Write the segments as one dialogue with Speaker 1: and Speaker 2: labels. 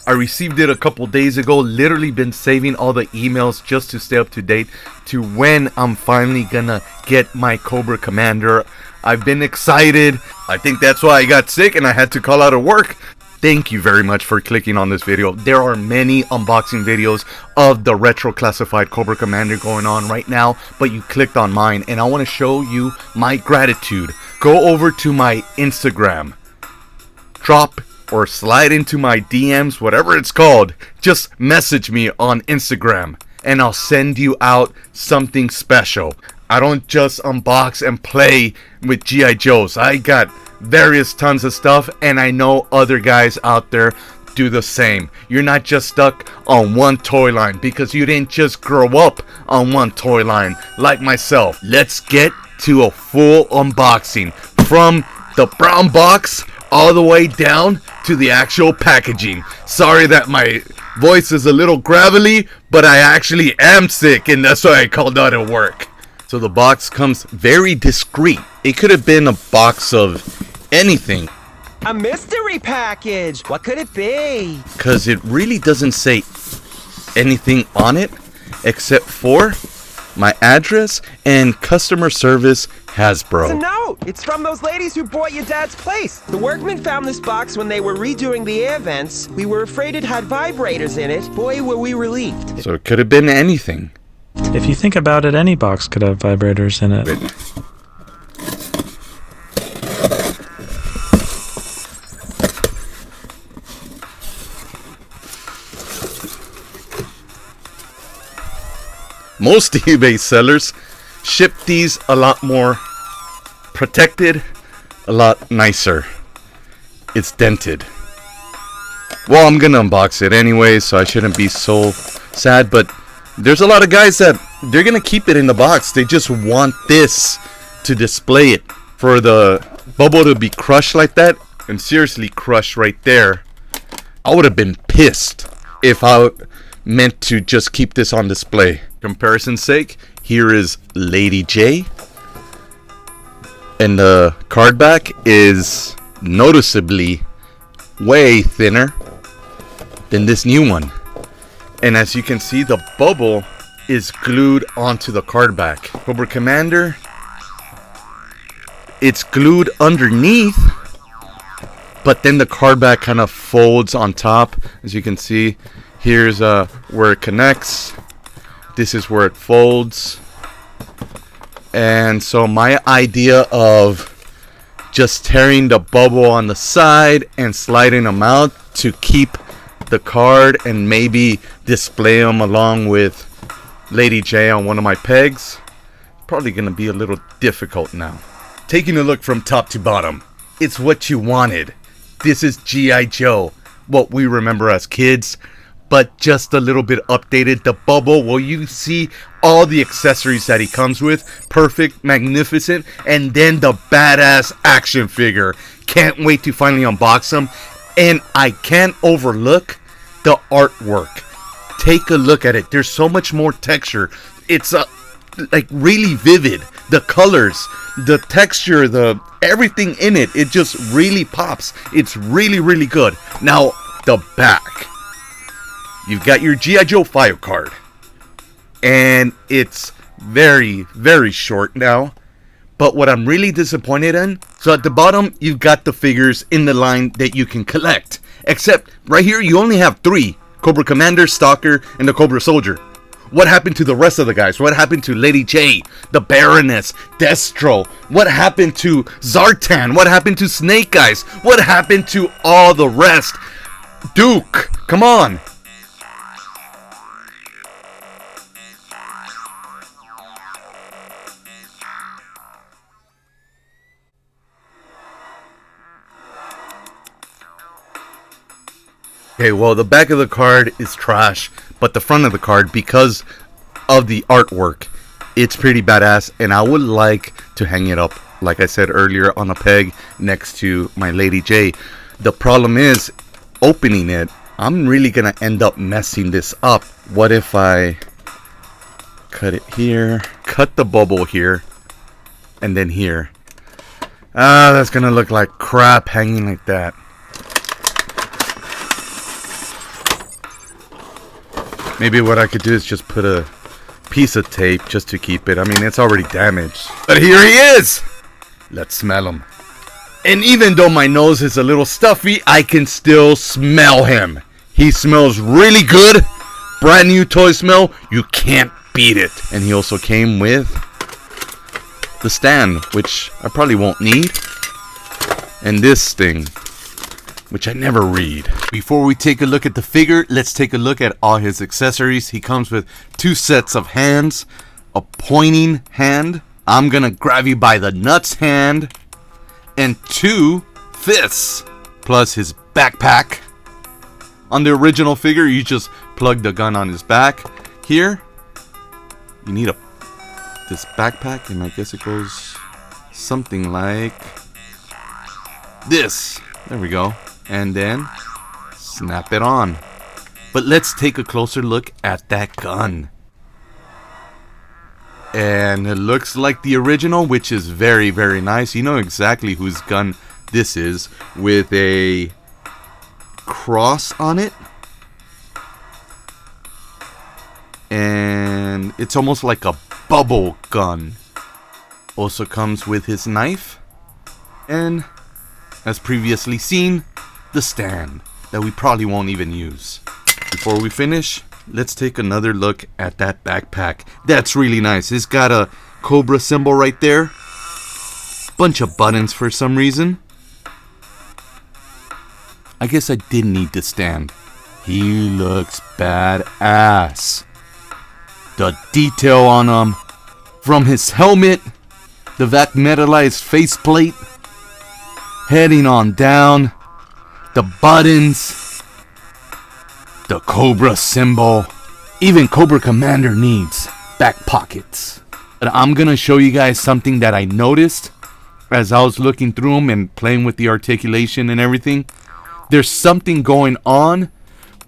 Speaker 1: I received it a couple days ago. Literally been saving all the emails just to stay up to date to when I'm finally gonna get my Cobra Commander. I've been excited. I think that's why I got sick and I had to call out of work. Thank you very much for clicking on this video. There are many unboxing videos of the retro classified Cobra Commander going on right now, but you clicked on mine and I want to show you my gratitude. Go over to my Instagram, drop or slide into my DMs, whatever it's called. Just message me on Instagram and I'll send you out something special. I don't just unbox and play with G.I. Joes. I got various tons of stuff, and I know other guys out there do the same. You're not just stuck on one toy line because you didn't just grow up on one toy line like myself. Let's get to a full unboxing from the brown box all the way down to the actual packaging. Sorry that my voice is a little gravelly, but I actually am sick and that's why I called out at work. So the box comes very discreet. It could have been a box of anything.
Speaker 2: A mystery package! What could it be?
Speaker 1: Because it really doesn't say anything on it except for my address and customer service Hasbro.
Speaker 2: It's a note! It's from those ladies who bought your dad's place. The workmen found this box when they were redoing the air vents. We were afraid it had vibrators in it. Boy, were we relieved.
Speaker 1: So it could have been anything.
Speaker 3: If you think about it, any box could have vibrators in it.
Speaker 1: Most eBay sellers ship these a lot more protected, a lot nicer. It's dented. Well, I'm gonna unbox it anyway, so I shouldn't be so sad, but there's a lot of guys that they're gonna keep it in the box. They just want this to display it. For the bubble to be crushed like that, and seriously crushed right there, I would have been pissed if I meant to just keep this on display. Comparison's sake, here is Lady J, and the card back is noticeably way thinner than this new one. And as you can see, the bubble is glued onto the card back. Cobra Commander, it's glued underneath, but then the card back kind of folds on top. As you can see, here's where it connects. This is where it folds. And so my idea of just tearing the bubble on the side and sliding them out to keep the card and maybe display them along with Lady J on one of my pegs, probably gonna be a little difficult now. Taking a look from top to bottom, it's what you wanted. This is G.I. Joe, what we remember as kids, but just a little bit updated. The bubble, well, you see all the accessories that he comes with, perfect, magnificent, and then the badass action figure. Can't wait to finally unbox them. And I can't overlook the artwork. Take a look at it. There's so much more texture. It's like really vivid. The colors, the texture, the everything in it, it just really pops. It's really, really good. Now, the back. You've got your G.I. Joe file card. And it's very, very short now. But what I'm really disappointed in, so at the bottom, you've got the figures in the line that you can collect. Except, right here, you only have 3. Cobra Commander, Stalker, and the Cobra Soldier. What happened to the rest of the guys? What happened to Lady J, the Baroness, Destro? What happened to Zartan? What happened to Snake Eyes? What happened to all the rest? Duke, come on. Okay, well, the back of the card is trash, but the front of the card, because of the artwork, it's pretty badass, and I would like to hang it up, like I said earlier, on a peg next to my Lady J. The problem is, opening it, I'm really going to end up messing this up. What if I cut it here, cut the bubble here, and then here? That's going to look like crap hanging like that. Maybe what I could do is just put a piece of tape just to keep it. I mean, it's already damaged. But here he is! Let's smell him. And even though my nose is a little stuffy, I can still smell him. He smells really good. Brand new toy smell. You can't beat it. And he also came with the stand, which I probably won't need. And this thing, which I never read. Before we take a look at the figure, let's take a look at all his accessories. He comes with 2 sets of hands, a pointing hand, I'm gonna grab you by the nuts hand, and 2 fists, plus his backpack. On the original figure, you just plug the gun on his back. Here, you need this backpack, and I guess it goes something like this. There we go. And then snap it on. But let's take a closer look at that gun. And it looks like the original, which is very, very nice. You know exactly whose gun this is, with a cross on it. And it's almost like a bubble gun. Also comes with his knife. And as previously seen, the stand that we probably won't even use. Before we finish, let's take another look at that backpack. That's really nice. It's got a Cobra symbol right there. Bunch of buttons for some reason. I guess I did need the stand. He looks badass. The detail on him, from his helmet, the vac metallized faceplate, heading on down, the buttons, the Cobra symbol. Even Cobra Commander needs back pockets. But I'm gonna show you guys something that I noticed as I was looking through them and playing with the articulation and everything. There's something going on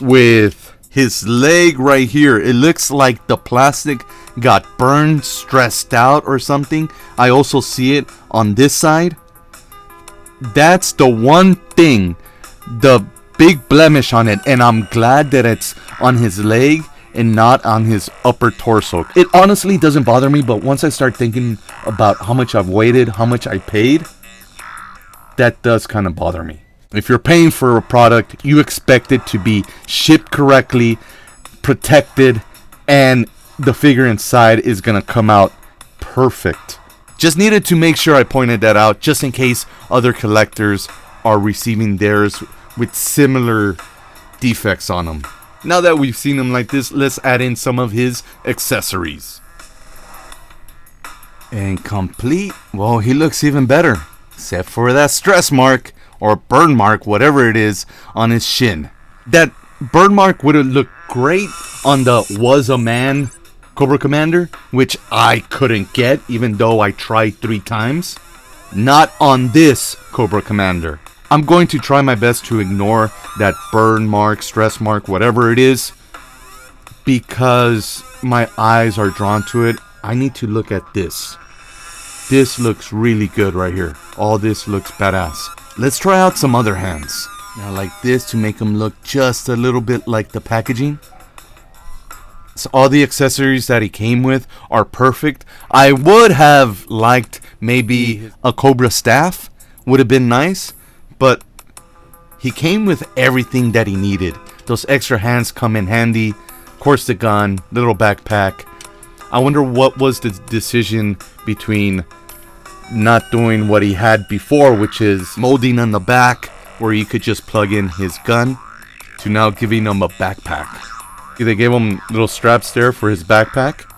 Speaker 1: with his leg right here. It looks like the plastic got burned, stressed out or something. I also see it on this side. That's the one thing, the big blemish on it, and I'm glad that it's on his leg and not on his upper torso. It honestly doesn't bother me, but once I start thinking about how much I've waited, how much I paid, that does kind of bother me. If you're paying for a product, you expect it to be shipped correctly, protected, and the figure inside is gonna come out perfect. Just needed to make sure I pointed that out, just in case other collectors are receiving theirs with similar defects on them. Now that we've seen him like this, let's add in some of his accessories. And complete, well, he looks even better, except for that stress mark, or burn mark, whatever it is, on his shin. That burn mark would have looked great on the Was a Man Cobra Commander, which I couldn't get, even though I tried 3 times. Not on this Cobra Commander. I'm going to try my best to ignore that burn mark, stress mark, whatever it is, because my eyes are drawn to it. I need to look at this. This looks really good right here. All this looks badass. Let's try out some other hands. Now like this to make them look just a little bit like the packaging. So all the accessories that he came with are perfect. I would have liked maybe a Cobra staff. Would have been nice. But he came with everything that he needed. Those extra hands come in handy. Of course the gun, little backpack. I wonder what was the decision between not doing what he had before, which is molding on the back where you could just plug in his gun, to now giving him a backpack. They gave him little straps there for his backpack,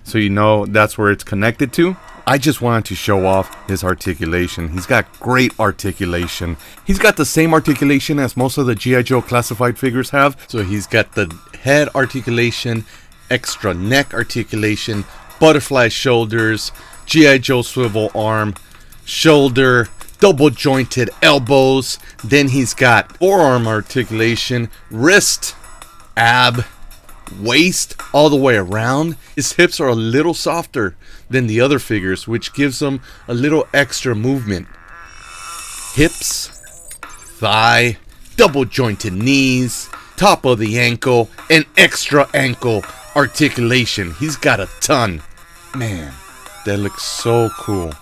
Speaker 1: so you know that's where it's connected to. I just wanted to show off his articulation. He's got great articulation. He's got the same articulation as most of the G.I. Joe classified figures have. So he's got the head articulation, extra neck articulation, butterfly shoulders, G.I. Joe swivel arm, shoulder, double jointed elbows. Then he's got forearm articulation, wrist, ab, waist, all the way around. His hips are a little softer than the other figures, which gives them a little extra movement. Hips, thigh, double jointed knees, top of the ankle, and extra ankle articulation. He's got a ton. Man, that looks so cool.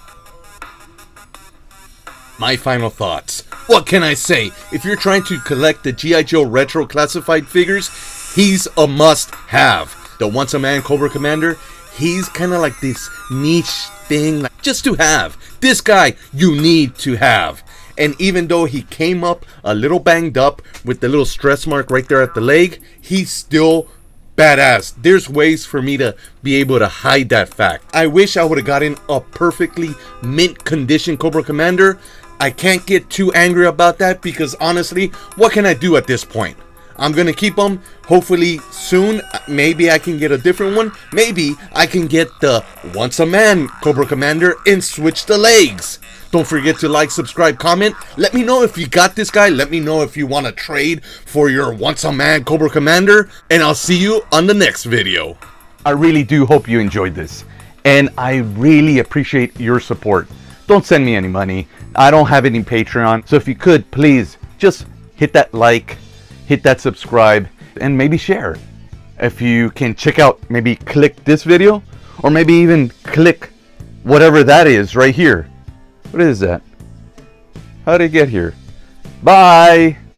Speaker 1: My final thoughts. What can I say? If you're trying to collect the G.I. Joe Retro Classified figures, he's a must-have. The Once a Man Cobra Commander, he's kind of like this niche thing, like just to have. This guy, you need to have. And even though he came up a little banged up with the little stress mark right there at the leg, he's still badass. There's ways for me to be able to hide that fact. I wish I would have gotten a perfectly mint condition Cobra Commander. I can't get too angry about that because honestly, what can I do at this point? I'm gonna keep them. Hopefully soon, maybe I can get a different one. Maybe I can get the Once a Man Cobra Commander and switch the legs. Don't forget to like, subscribe, comment. Let me know if you got this guy. Let me know if you want to trade for your Once a Man Cobra Commander. And I'll see you on the next video. I really do hope you enjoyed this. And I really appreciate your support. Don't send me any money. I don't have any Patreon. So if you could, please just hit that like, hit that subscribe, and maybe share. If you can check out, maybe click this video, or maybe even click whatever that is right here. What is that? How did it get here? Bye!